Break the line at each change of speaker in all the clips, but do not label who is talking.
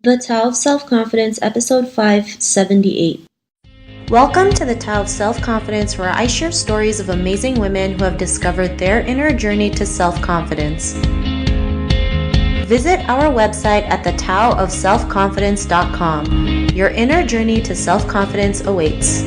The Tao of Self-Confidence, Episode 578.
Welcome to the Tao of Self-Confidence, where I share stories of amazing women who have discovered their inner journey to self-confidence. Visit our website at thetaoofselfconfidence.com. Your inner journey to self-confidence awaits.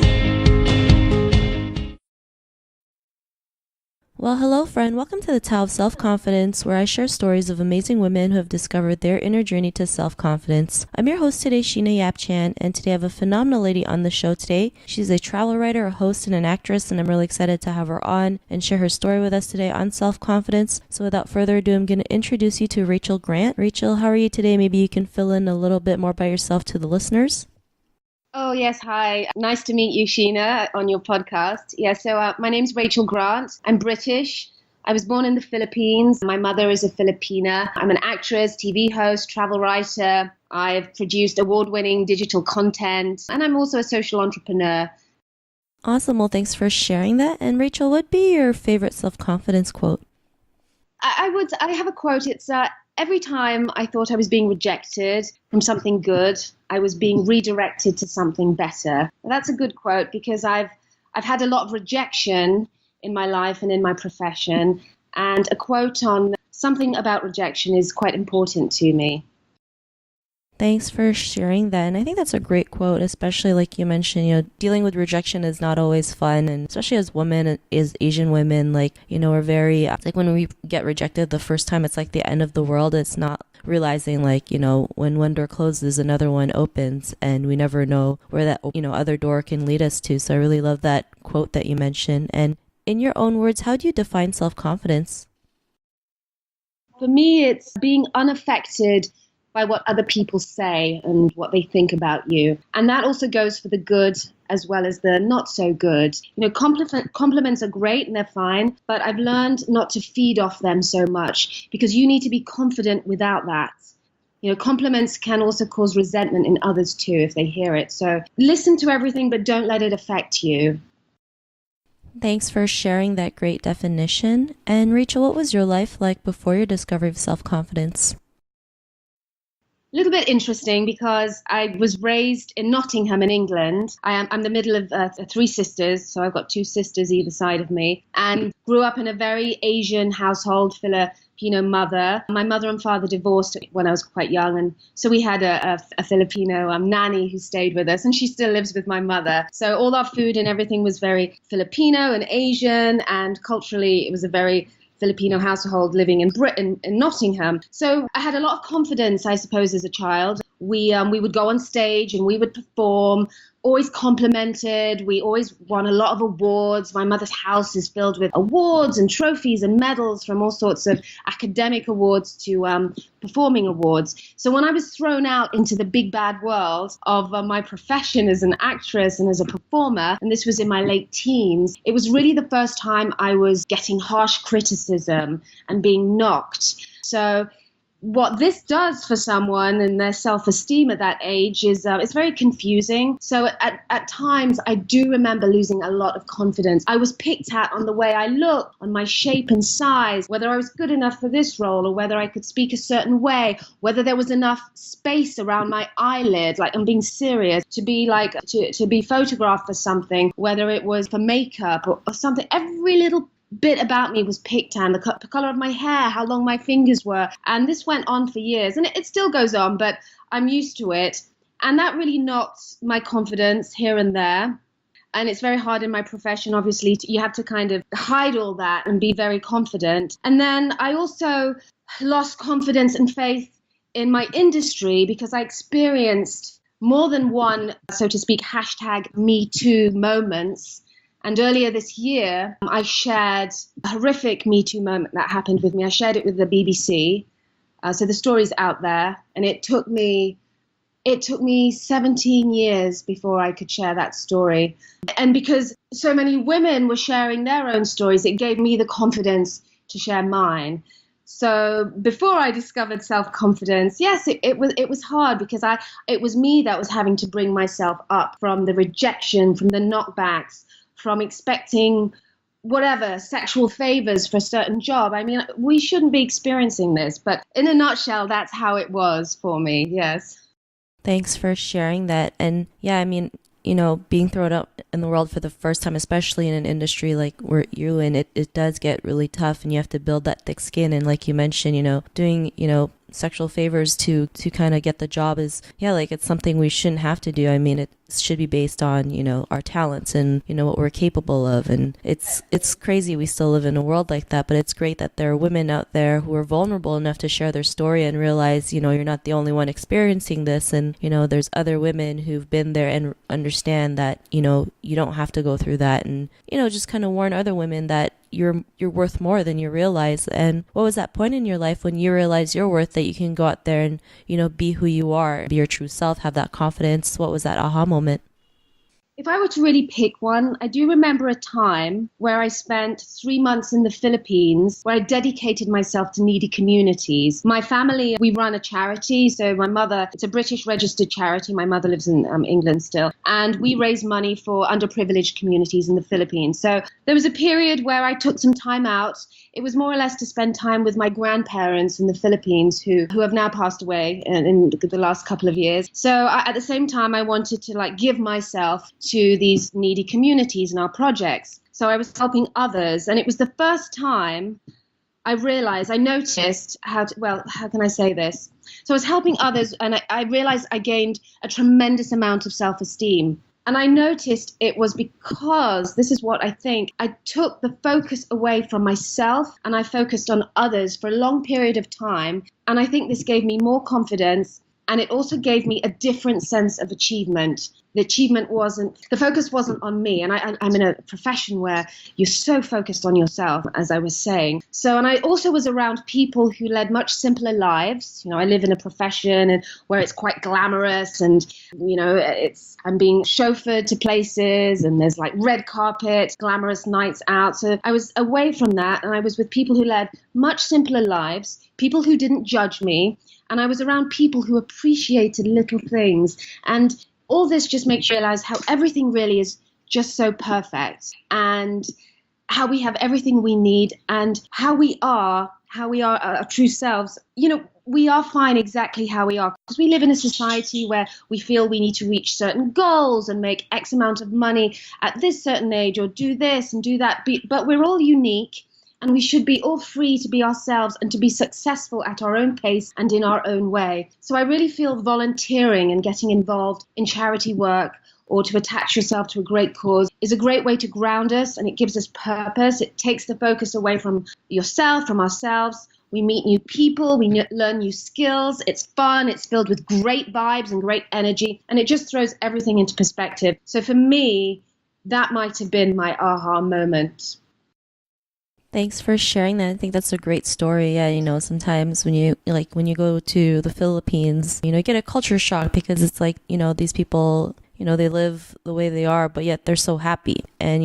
Well, hello friend, welcome to the Tao of Self-Confidence, where I share stories of amazing women who have discovered their inner journey to self-confidence. I'm your host today, Sheena Yap-Chan, and today I have a phenomenal lady on the show today. She's a travel writer, a host, and an actress, and I'm really excited to have her on and share her story with us today on self-confidence. So without further ado, I'm going to introduce you to Rachel Grant. Rachel, how are you today? Maybe you can fill in a little bit more by yourself to the listeners.
Oh, yes. Hi. Nice to meet you, Sheena, on your podcast. My name's Rachel Grant. I'm British. I was born in the Philippines. My mother is a Filipina. I'm an actress, TV host, travel writer. I've produced award-winning digital content, and I'm also a social entrepreneur.
Awesome. Well, thanks for sharing that. And Rachel, what would be your favorite self-confidence quote?
I have a quote. It's every time I thought I was being rejected from something good, I was being redirected to something better. And that's a good quote because I've had a lot of rejection in my life and in my profession, and a quote on something about rejection is quite important to me.
Thanks for sharing that. And I think that's a great quote, especially like you mentioned, dealing with rejection is not always fun. And especially as women, as Asian women, we're very, it's like when we get rejected the first time, it's like the end of the world. It's not realizing when one door closes, another one opens, and we never know where that, other door can lead us to. So I really love that quote that you mentioned. And in your own words, how do you define self-confidence?
For me, it's being unaffected by what other people say and what they think about you. And that also goes for the good as well as the not so good. Compliments are great and they're fine, but I've learned not to feed off them so much because you need to be confident without that. Compliments can also cause resentment in others too if they hear it. So listen to everything, but don't let it affect you.
Thanks for sharing that great definition. And Rachel, what was your life like before your discovery of self-confidence?
A little bit interesting because I was raised in Nottingham in England. I'm the middle of three sisters, so I've got two sisters either side of me, and grew up in a very Asian household, Filipino mother. My mother and father divorced when I was quite young, and so we had a Filipino nanny who stayed with us, and she still lives with my mother. So all our food and everything was very Filipino and Asian, and culturally it was a very Filipino household living in Britain, in Nottingham. So I had a lot of confidence, I suppose, as a child. We would go on stage and we would perform, always complimented. We always won a lot of awards. My mother's house is filled with awards and trophies and medals, from all sorts of academic awards to performing awards. So when I was thrown out into the big bad world of my profession as an actress and as a performer, and this was in my late teens, it was really the first time I was getting harsh criticism and being knocked. So what this does for someone and their self-esteem at that age is it's very confusing. So at times I do remember losing a lot of confidence. I was picked at on the way I looked, on my shape and size, whether I was good enough for this role or whether I could speak a certain way, whether there was enough space around my eyelid, like I'm being serious, to be to be photographed for something, whether it was for makeup or something. Every little bit about me was picked on, the color of my hair, how long my fingers were. And this went on for years, and it still goes on, but I'm used to it. And that really knocked my confidence here and there. And it's very hard in my profession, obviously. You have to kind of hide all that and be very confident. And then I also lost confidence and faith in my industry because I experienced more than one, so to speak, #MeToo moments. And earlier this year, I shared a horrific Me Too moment that happened with me. I shared it with the BBC. So the story's out there. And it took me 17 years before I could share that story. And because so many women were sharing their own stories, it gave me the confidence to share mine. So before I discovered self-confidence, yes, it was hard because it was me that was having to bring myself up from the rejection, from the knockbacks, from expecting whatever, sexual favors for a certain job. I mean, we shouldn't be experiencing this, but in a nutshell, that's how it was for me, yes.
Thanks for sharing that. And yeah, I mean, being thrown out in the world for the first time, especially in an industry like where you're in, it does get really tough and you have to build that thick skin. And like you mentioned, doing, sexual favors to kind of get the job is, yeah, like it's something we shouldn't have to do. I mean, it should be based on, our talents and, what we're capable of. And it's crazy we still live in a world like that, but it's great that there are women out there who are vulnerable enough to share their story and realize, you're not the only one experiencing this. And, there's other women who've been there and understand that, you don't have to go through that. And, just kind of warn other women that you're worth more than you realize. And what was that point in your life when you realized your worth, that you can go out there and, be who you are, be your true self, have that confidence? What was that aha moment?
If I were to really pick one, I do remember a time where I spent 3 months in the Philippines where I dedicated myself to needy communities. My family, we run a charity. So my mother, it's a British registered charity. My mother lives in England still. And we raise money for underprivileged communities in the Philippines. So there was a period where I took some time out. It was more or less to spend time with my grandparents in the Philippines who have now passed away in the last couple of years. So at the same time, I wanted to give myself to these needy communities and our projects. So I was helping others. And it was the first time I noticed how can I say this? So I was helping others and I realized I gained a tremendous amount of self-esteem. And I noticed it was because, this is what I think, I took the focus away from myself and I focused on others for a long period of time. And I think this gave me more confidence. And it also gave me a different sense of achievement. The focus wasn't on me. And I'm in a profession where you're so focused on yourself, as I was saying. And I also was around people who led much simpler lives. I live in a profession where it's quite glamorous and, I'm being chauffeured to places and there's red carpet, glamorous nights out. So I was away from that and I was with people who led much simpler lives, people who didn't judge me. And I was around people who appreciated little things. And all this just makes you realize how everything really is just so perfect and how we have everything we need and how we are our true selves. We are fine exactly how we are because we live in a society where we feel we need to reach certain goals and make X amount of money at this certain age or do this and do that. But we're all unique. And we should be all free to be ourselves and to be successful at our own pace and in our own way. So I really feel volunteering and getting involved in charity work or to attach yourself to a great cause is a great way to ground us and it gives us purpose. It takes the focus away from yourself, from ourselves. We meet new people, we learn new skills. It's fun, it's filled with great vibes and great energy, and it just throws everything into perspective. So for me, that might have been my aha moment.
Thanks for sharing that. I think that's a great story. Yeah, sometimes when you go to the Philippines, you get a culture shock because it's these people, they live the way they are, but yet they're so happy. And,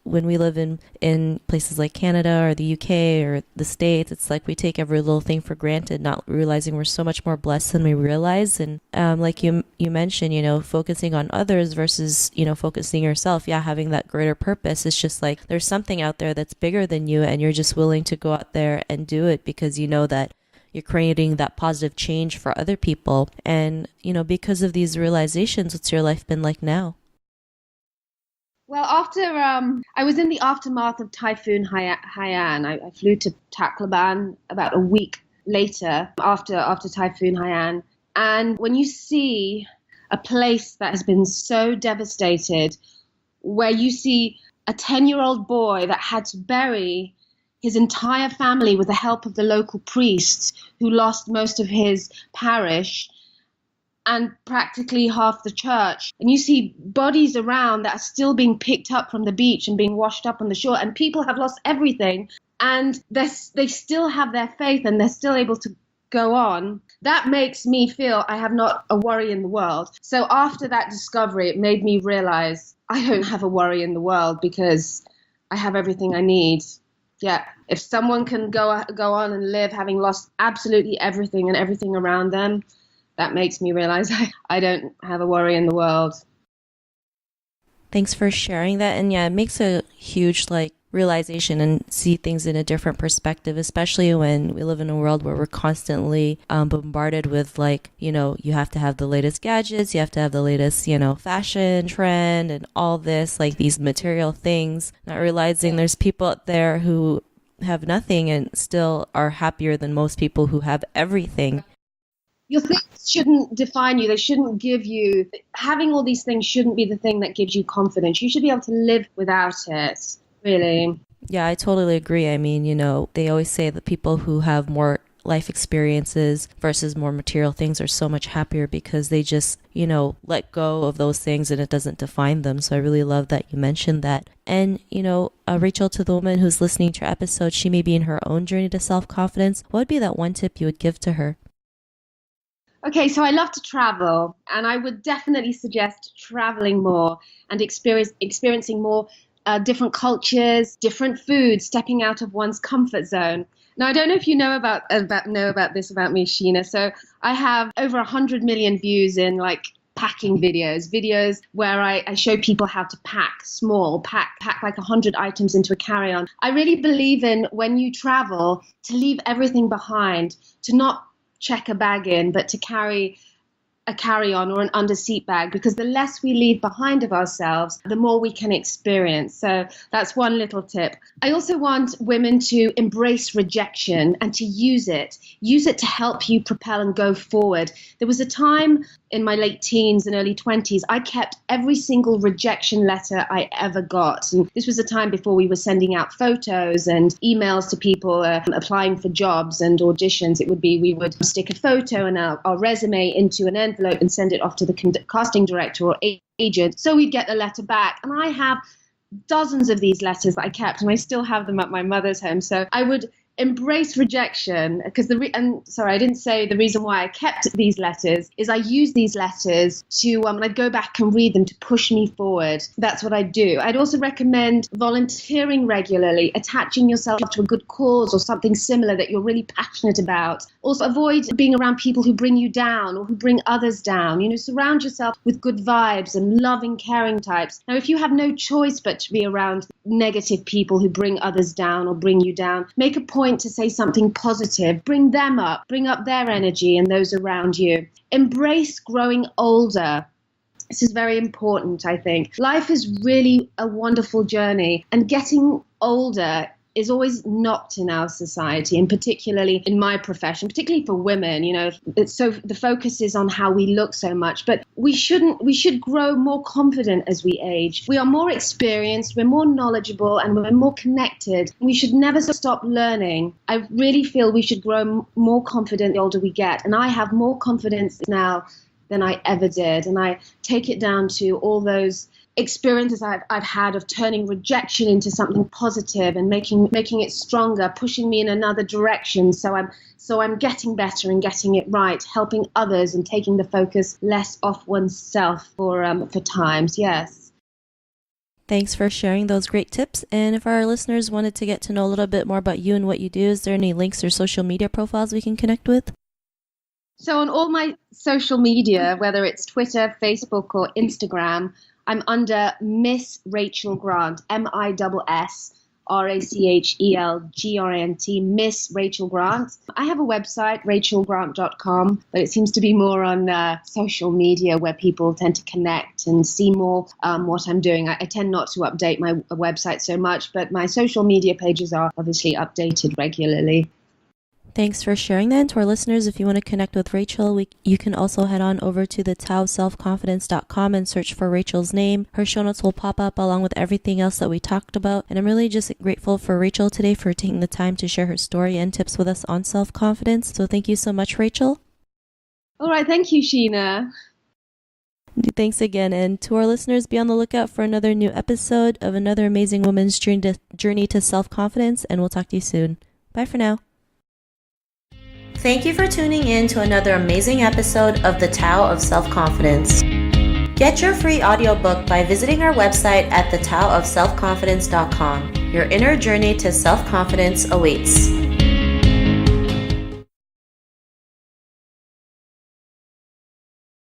when we live in places like Canada or the UK or the States, it's we take every little thing for granted, not realizing we're so much more blessed than we realize. And like you mentioned, focusing on others versus, focusing yourself. Yeah, having that greater purpose. It's just there's something out there that's bigger than you and you're just willing to go out there and do it because you know that you're creating that positive change for other people. And, because of these realizations, what's your life been like now?
Well, after I was in the aftermath of Typhoon Haiyan. I flew to Tacloban about a week later after Typhoon Haiyan. And when you see a place that has been so devastated, where you see a 10-year-old boy that had to bury his entire family with the help of the local priests who lost most of his parish, and practically half the church. And you see bodies around that are still being picked up from the beach and being washed up on the shore. And people have lost everything. And they still have their faith and they're still able to go on. That makes me feel I have not a worry in the world. So after that discovery, it made me realize I don't have a worry in the world because I have everything I need. Yeah, if someone can go on and live having lost absolutely everything and everything around them, that makes me realize I don't have a worry in the world.
Thanks for sharing that. And yeah, it makes a huge realization and see things in a different perspective, especially when we live in a world where we're constantly bombarded with, like, you have to have the latest gadgets, you have to have the latest, fashion trend and all this, like these material things, not realizing there's people out there who have nothing and still are happier than most people who have everything.
Your things shouldn't define you. They shouldn't give you, having all these things shouldn't be the thing that gives you confidence. You should be able to live without it, really.
Yeah, I totally agree. I mean, they always say that people who have more life experiences versus more material things are so much happier because they just, let go of those things and it doesn't define them. So I really love that you mentioned that. And, Rachel, to the woman who's listening to your episode, she may be in her own journey to self-confidence. What would be that one tip you would give to her?
Okay, so I love to travel, and I would definitely suggest traveling more and experiencing more different cultures, different foods, stepping out of one's comfort zone. Now, I don't know if you know about this about me, Sheena. So I have over 100 million views in like packing videos where I show people how to pack like 100 items into a carry-on. I really believe in, when you travel, to leave everything behind, to not check a bag in, but to carry a carry-on or an under-seat bag, because the less we leave behind of ourselves, the more we can experience. So that's one little tip. I also want women to embrace rejection and to use it to help you propel and go forward. There was a time in my late teens and early 20s, I kept every single rejection letter I ever got. And this was a time before we were sending out photos and emails to people applying for jobs and auditions. It would be, we would stick a photo and our resume into an envelope and send it off to the casting director or agent. So we'd get the letter back. And I have dozens of these letters that I kept, and I still have them at my mother's home. So I would embrace rejection, because I didn't say the reason why I kept these letters is I use these letters to I'd go back and read them to push me forward. That's what I do. I'd also recommend volunteering regularly, attaching yourself to a good cause or something similar that you're really passionate about. Also, avoid being around people who bring you down or who bring others down. Surround yourself with good vibes and loving, caring types. Now, if you have no choice but to be around negative people who bring others down or bring you down, make a point to say something positive. Bring them up, bring up their energy and those around you. Embrace growing older. This is very important, I think. Life is really a wonderful journey, and getting older is always not in our society, and particularly in my profession, particularly for women. So the focus is on how we look so much, but we should grow more confident as we age. We are more experienced, we're more knowledgeable, and we're more connected. We should never stop learning. I really feel we should grow more confident the older we get, and I have more confidence now than I ever did, and I take it down to all those experiences I've had of turning rejection into something positive and making it stronger, pushing me in another direction. So I'm getting better and getting it right, helping others and taking the focus less off oneself for times. Yes.
Thanks for sharing those great tips. And if our listeners wanted to get to know a little bit more about you and what you do, is there any links or social media profiles we can connect with?
So on all my social media, whether it's Twitter, Facebook, or Instagram, I'm under Miss Rachel Grant, MISSRACHELGRANT, Miss Rachel Grant. I have a website, rachelgrant.com, but it seems to be more on social media where people tend to connect and see more what I'm doing. I tend not to update my website so much, but my social media pages are obviously updated regularly.
Thanks for sharing that. And to our listeners, if you want to connect with Rachel, you can also head on over to the taoselfconfidence.com and search for Rachel's name. Her show notes will pop up along with everything else that we talked about. And I'm really just grateful for Rachel today for taking the time to share her story and tips with us on self-confidence. So thank you so much, Rachel. All
right. Thank you, Sheena.
Thanks again. And to our listeners, be on the lookout for another new episode of another amazing woman's journey to self-confidence. And we'll talk to you soon. Bye for now.
Thank you for tuning in to another amazing episode of the Tao of Self-Confidence. Get your free audiobook by visiting our website at thetaoofselfconfidence.com. Your inner journey to self-confidence awaits.